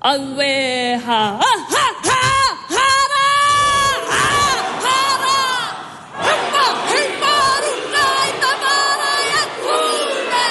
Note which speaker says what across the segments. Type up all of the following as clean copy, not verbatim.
Speaker 1: Awe ha ha ha hara hara himma himma runai tamara yakune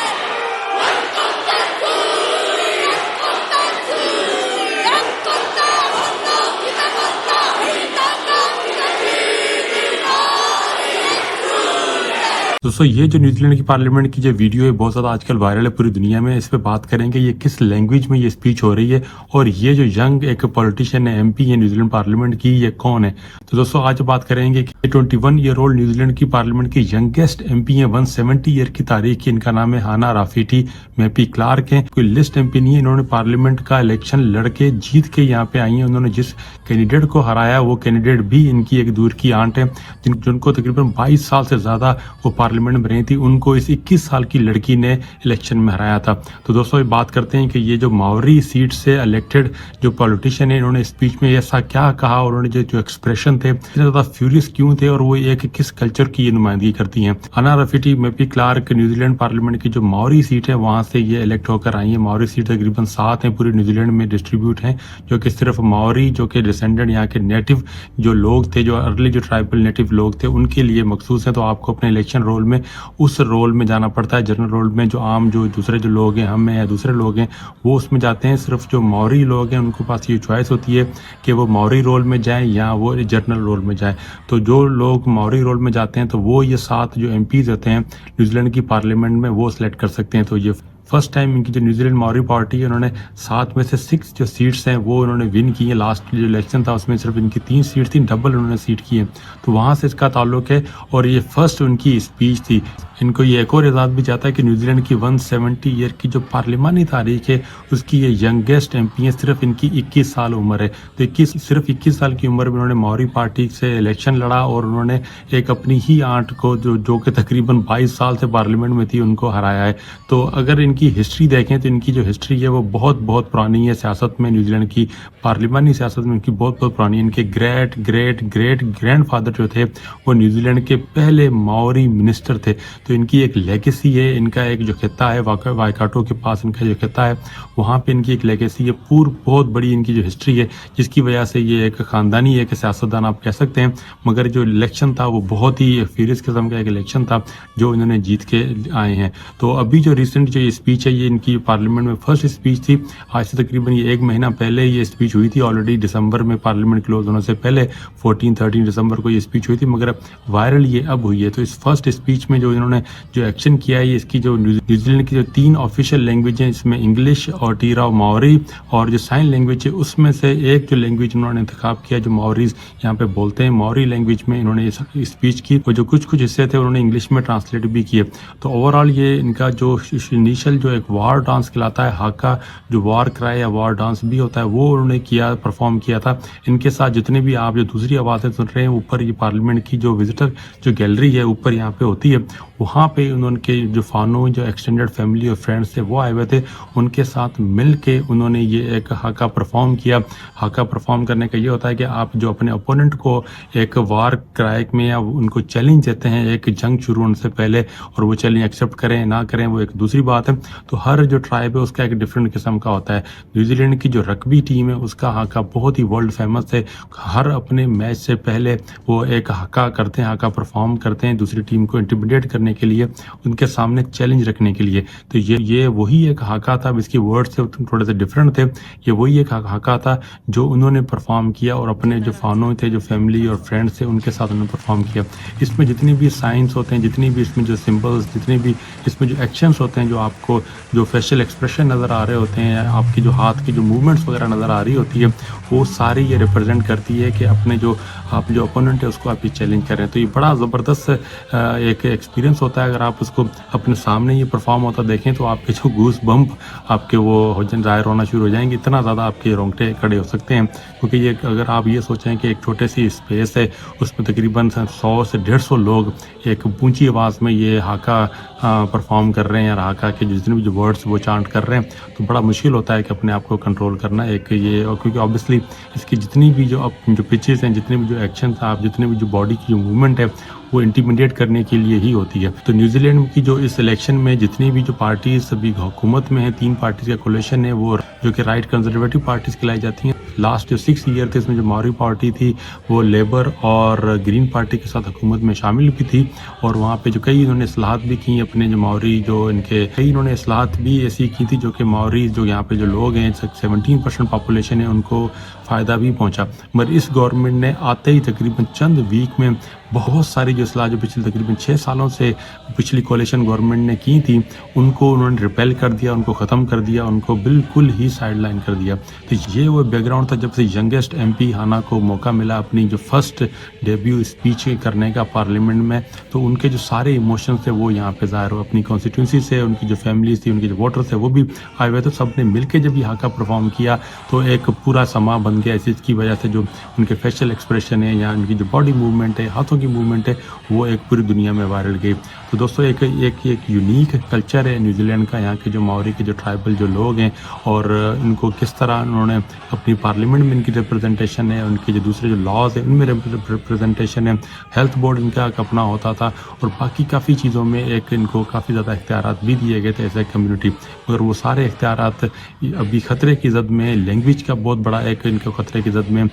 Speaker 2: दोस्तों ये जो New Zealand की पार्लियामेंट की जो वीडियो है बहुत ज़्यादा आजकल वायरल है पूरी दुनिया में। इस पे बात करेंगे ये किस लैंग्वेज में ये स्पीच हो रही है और ये जो यंग एक पॉलिटिशियन है एमपी है न्यूजीलैंड पार्लियामेंट की, ये कौन है। तो दोस्तों आज बात करेंगे कि 21 ईयर ओल्ड न्यूजीलैंड की पार्लियामेंट की यंगेस्ट एमपी है, 170 ईयर की तारीख की। इनका नाम है हाना राफिटी मैपी क्लार्क है। कोई लिस्ट एमपी नहीं है, इन्होंने पार्लियामेंट का इलेक्शन लड़के जीत के यहाँ पे आई है। उन्होंने जिस कैंडिडेट को हराया वो कैंडिडेट भी इनकी एक दूर की आंट है, जिनको तकरीबन 22 साल से ज्यादा वो पार्लियामेंट में रही थी। उनको इस 21 साल की लड़की ने इलेक्शन में हराया था। तो दोस्तों ये बात करते हैं कि ये जो मावरी सीट से इलेक्टेड जो पॉलिटिशियन है, इन्होंने स्पीच में ऐसा क्या कहा और उन्होंने जो एक्सप्रेशन थे इतने ज्यादा फ्यूरियस क्यों थे और वो एक किस कल्चर की ये नुमाइंदगी करती हैं। हाना राफिटी मैपी क्लार्क न्यूजीलैंड पार्लियामेंट की जो मावरी सीट है वहां से ये इलेक्ट होकर आई है। मावरी सीट तकरीबन 7 है पूरे न्यूजीलैंड में डिस्ट्रीब्यूट है, जो कि सिर्फ मावरी जो कि डिसेंडेंट यहाँ के नेटिव जो लोग थे, जो अर्ली जो ट्राइबल नेटिव लोग थे, उनके लिए मखसूस है। तो आपको अपने इलेक्शन रोल में उस रोल में जाना पड़ता है। जनरल रोल में जो आम जो दूसरे जो लोग हैं, हम हैं या दूसरे लोग हैं, वो उसमें जाते हैं। सिर्फ जो मावरी लोग हैं उनके पास ये चॉइस होती है कि वो मावरी रोल में जाएं या वो जनरल रोल में जाएं। तो जो लोग मावरी रोल में जाते हैं तो वो ये 7 जो एमपीज होते हैं न्यूजीलैंड की पार्लियामेंट में वो सिलेक्ट कर सकते हैं। तो ये फर्स्ट टाइम इनकी जो न्यूजीलैंड मावरी पार्टी है, उन्होंने 7 में से 6 जो सीट्स हैं वो उन्होंने विन की है। लास्ट जो इलेक्शन था उसमें सिर्फ इनकी 3 सीट थी, डबल उन्होंने सीट की है। तो वहां से इसका ताल्लुक है और ये फर्स्ट उनकी स्पीच थी। इनको ये एक और एजाज भी जाता है कि न्यूजीलैंड की 170 ईयर की जो पार्लियामानी तारीख है उसकी ये यंगेस्ट एमपी है। सिर्फ इनकी 21 साल उम्र है। तो सिर्फ 21 साल की उम्र में उन्होंने मावरी पार्टी से इलेक्शन लड़ा और उन्होंने एक अपनी ही आंट को जो कि तकरीबन 22 साल से पार्लियामेंट में थी उनको हराया है। तो अगर इनकी हिस्ट्री देखें तो इनकी जो हिस्ट्री है वो बहुत पुरानी है सियासत में। न्यूजीलैंड की पार्लियामानी सियासत में इनकी बहुत पुरानी है। इनके great great great grand father जो थे वो न्यूजीलैंड के पहले मावरी मिनिस्टर थे। तो इनकी एक लेगेसी है। इनका एक जो खिता है वाइकाटो के पास इनका जो खिता है वहाँ पे इनकी एक लेगेसी है। बहुत बड़ी इनकी जो हिस्ट्री है जिसकी वजह से ये एक खानदानी एक सियासतदान आप कह सकते हैं। मगर जो इलेक्शन था वो बहुत ही फ्यूरियस किस्म का एक इलेक्शन था जो इन्होंने जीत के आए हैं। तो अभी जो रिसेंट जो ये स्पीच है ये इनकी पार्लियामेंट में फर्स्ट स्पीच थी। आज से तकरीबन ये 1 महीना पहले ये स्पीच हुई थी। ऑलरेडी दिसंबर में पार्लियामेंट क्लोज होने से पहले 14-13 दिसंबर को ये स्पीच हुई थी, मगर वायरल ये अब हुई है। तो इस फर्स्ट स्पीच में जो इन्होंने जो एक्शन किया है, इसकी जो न्यूजीलैंड की जो 3 ऑफिशियल लैंग्वेज हैं इसमें इंग्लिश और टीरा मावरी और जो साइन लैंग्वेज है उसमें से एक जो लैंग्वेज इन्होंने इंतखाब किया जो मावरीज यहाँ पे बोलते हैं, मावरी लैंग्वेज में इन्होंने स्पीच की और जो कुछ हिस्से थे उन्होंने इंग्लिश में ट्रांसलेट भी किए। तो ओवरऑल ये इनका जो इनिशियल जो एक वार डांस कहलाता है, हाका जो वार क्राई या वार डांस भी होता है, वो उन्होंने परफॉर्म किया था। इनके साथ जितने भी आप जो दूसरी आवाज़ें सुन रहे हैं, ऊपर ये पार्लियामेंट की जो विजिटर जो गैलरी है ऊपर यहाँ पे होती है, वहाँ पे उनके जो फानो जो एक्सटेंडेड फैमिली और फ्रेंड्स थे वो आए हुए थे। उनके साथ मिल के उन्होंने ये एक हाका परफॉर्म किया। हाका परफॉर्म करने का ये होता है कि आप जो अपने ओपोनेंट को एक वार क्राई में या उनको चैलेंज देते हैं एक जंग शुरू होने से पहले, और वो चैलेंज एक्सेप्ट करें ना करें वो एक दूसरी बात है। तो हर जो ट्राइब है उसका एक डिफरेंट किस्म का होता है। न्यूजीलैंड की जो रग्बी टीम है उसका हाका बहुत ही वर्ल्ड फेमस है। हर अपने मैच से पहले वो एक हाका करते हैं, हाका परफॉर्म करते हैं दूसरी टीम को इंटिमिडेट करने के लिए, उनके सामने चैलेंज रखने के लिए। तो ये वही एक हाका था। इसके वर्ड से थोड़े से डिफरेंट थे। ये वही एक हाका था जो उन्होंने परफॉर्म किया और अपने जो फानो थे जो फैमिली और फ्रेंड्स थे उनके साथ उन्होंने परफॉर्म किया। इसमें जितनी भी साइंस होते हैं, जितनी भी इसमें जो सिंबल्स, जितने भी इसमें जो एक्शंस होते हैं, जो आपको जो फेशियल एक्सप्रेशन नज़र आ रहे होते हैं, आपकी जो हाथ की जो मूवमेंट्स वगैरह नज़र आ रही होती है, वो सारी ये रिप्रेजेंट करती है कि अपने जो आप जो ओपोनेंट है उसको आप ये चैलेंज कर रहे हैं। तो ये बड़ा ज़बरदस्त एक एक्सपीरियंस होता है। अगर आप उसको अपने सामने ये परफॉर्म होता देखें तो आपके जो गूस बम्प आपके वो जाहिर होना शुरू हो जाएंगे। इतना ज़्यादा आपके रोंगटे खड़े हो सकते हैं, क्योंकि ये अगर आप ये सोचें कि एक छोटे सी स्पेस है उसमें तकरीबन 100 से 150 लोग एक ऊंची आवाज़ में ये हाका परफॉर्म कर रहे हैं, और हाका के जितने भी जो वर्ड्स वो चांट कर रहे हैं, तो बड़ा मुश्किल होता है कि अपने आप को कंट्रोल करना एक ये। और क्योंकि ऑब्वियसली इसकी जितनी भी जो पिचेस हैं, जितने भी जो एक्शन आप जितने भी जो बॉडी की जो मूवमेंट है وہ انٹیمیڈیٹ کرنے کے لیے ہی ہوتی ہے. تو نیوزی لینڈ کی جو اس الیکشن میں جتنی بھی جو پارٹیز ابھی حکومت میں ہیں 3 پارٹیز کا کولیشن ہے وہ جو کہ رائٹ کنزرویٹو پارٹیز کہلائی جاتی ہیں. لاسٹ جو 6 ایئر تھے اس میں جو ماوری پارٹی تھی وہ لیبر اور گرین پارٹی کے ساتھ حکومت میں شامل بھی تھی اور وہاں پہ جو کئی انہوں نے اصلاحات بھی کی اپنے جو ماوری جو ان کے کئی انہوں نے اصلاحات بھی ایسی کی تھی جو کہ ماوری جو یہاں پہ جو لوگ ہیں 17% پاپولیشن ہے ان کو فائدہ بھی پہنچا. مگر اس گورنمنٹ نے آتے ہی تقریباً چند ویک میں بہت ساری جو اصلاح جو پچھلے تقریباً 6 سالوں سے پچھلی کولیشن گورنمنٹ نے کی تھی ان کو انہوں نے ریپیل کر دیا, ان کو ختم کر دیا, ان کو بالکل ہی سائڈ لائن کر دیا. تو یہ وہ بیک گراؤنڈ تھا جب سے ینگیسٹ ایم پی ہانا کو موقع ملا اپنی جو فرسٹ ڈیبیو اسپیچ کرنے کا پارلیمنٹ میں, تو ان کے جو سارے ایموشنز تھے وہ یہاں پہ ظاہر ہو. اپنی کانسٹیٹوئنسی سے ان کی جو فیملیز تھی, ان کے جو ووٹر تھے وہ بھی آئے ہوئے, تو سب نے مل کے جب یہ ہاکا پرفارم کیا تو ایک پورا سما بن گیا. اس کی وجہ سے جو ان کے فیشل ایکسپریشن ہے یا ان کی جو باڈی موومنٹ ہے, ہاتھوں کی موومنٹ ہے, وہ ایک پوری دنیا میں وائرل گئی. تو دوستو ایک یونیک کلچر ہے نیوزی لینڈ کا. یہاں کے جو ماوری کے جو ٹرائبل جو لوگ ہیں اور ان کو کس طرح انہوں نے اپنی پارلیمنٹ میں ان کی ریپرزنٹیشن ہے, ان کے جو دوسرے جو لاز ہیں ان میں ریپرزنٹیشن ہے, ہیلتھ بورڈ ان کا اپنا ہوتا تھا اور باقی کافی چیزوں میں ایک ان کو کافی زیادہ اختیارات بھی دیے گئے تھے ایز اے کمیونٹی. مگر وہ سارے اختیارات ابھی خطرے کی زد میں. لینگویج کا بہت بڑا ایک ان کے خطرے کی زد میں,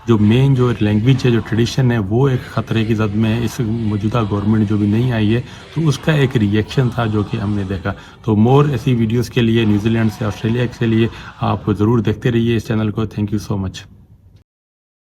Speaker 2: جو مین جو لینگویج ہے جو ٹریڈیشن ہے وہ ایک خطرے کی زد میں ہے. اس موجودہ گورنمنٹ جو بھی نہیں آئی ہے تو اس کا ایک ریئیکشن تھا جو کہ ہم نے دیکھا. تو مور ایسی ویڈیوز کے لیے نیوزی لینڈ سے آسٹریلیا کے لیے آپ ضرور دیکھتے رہیے اس چینل کو. Thank you so much.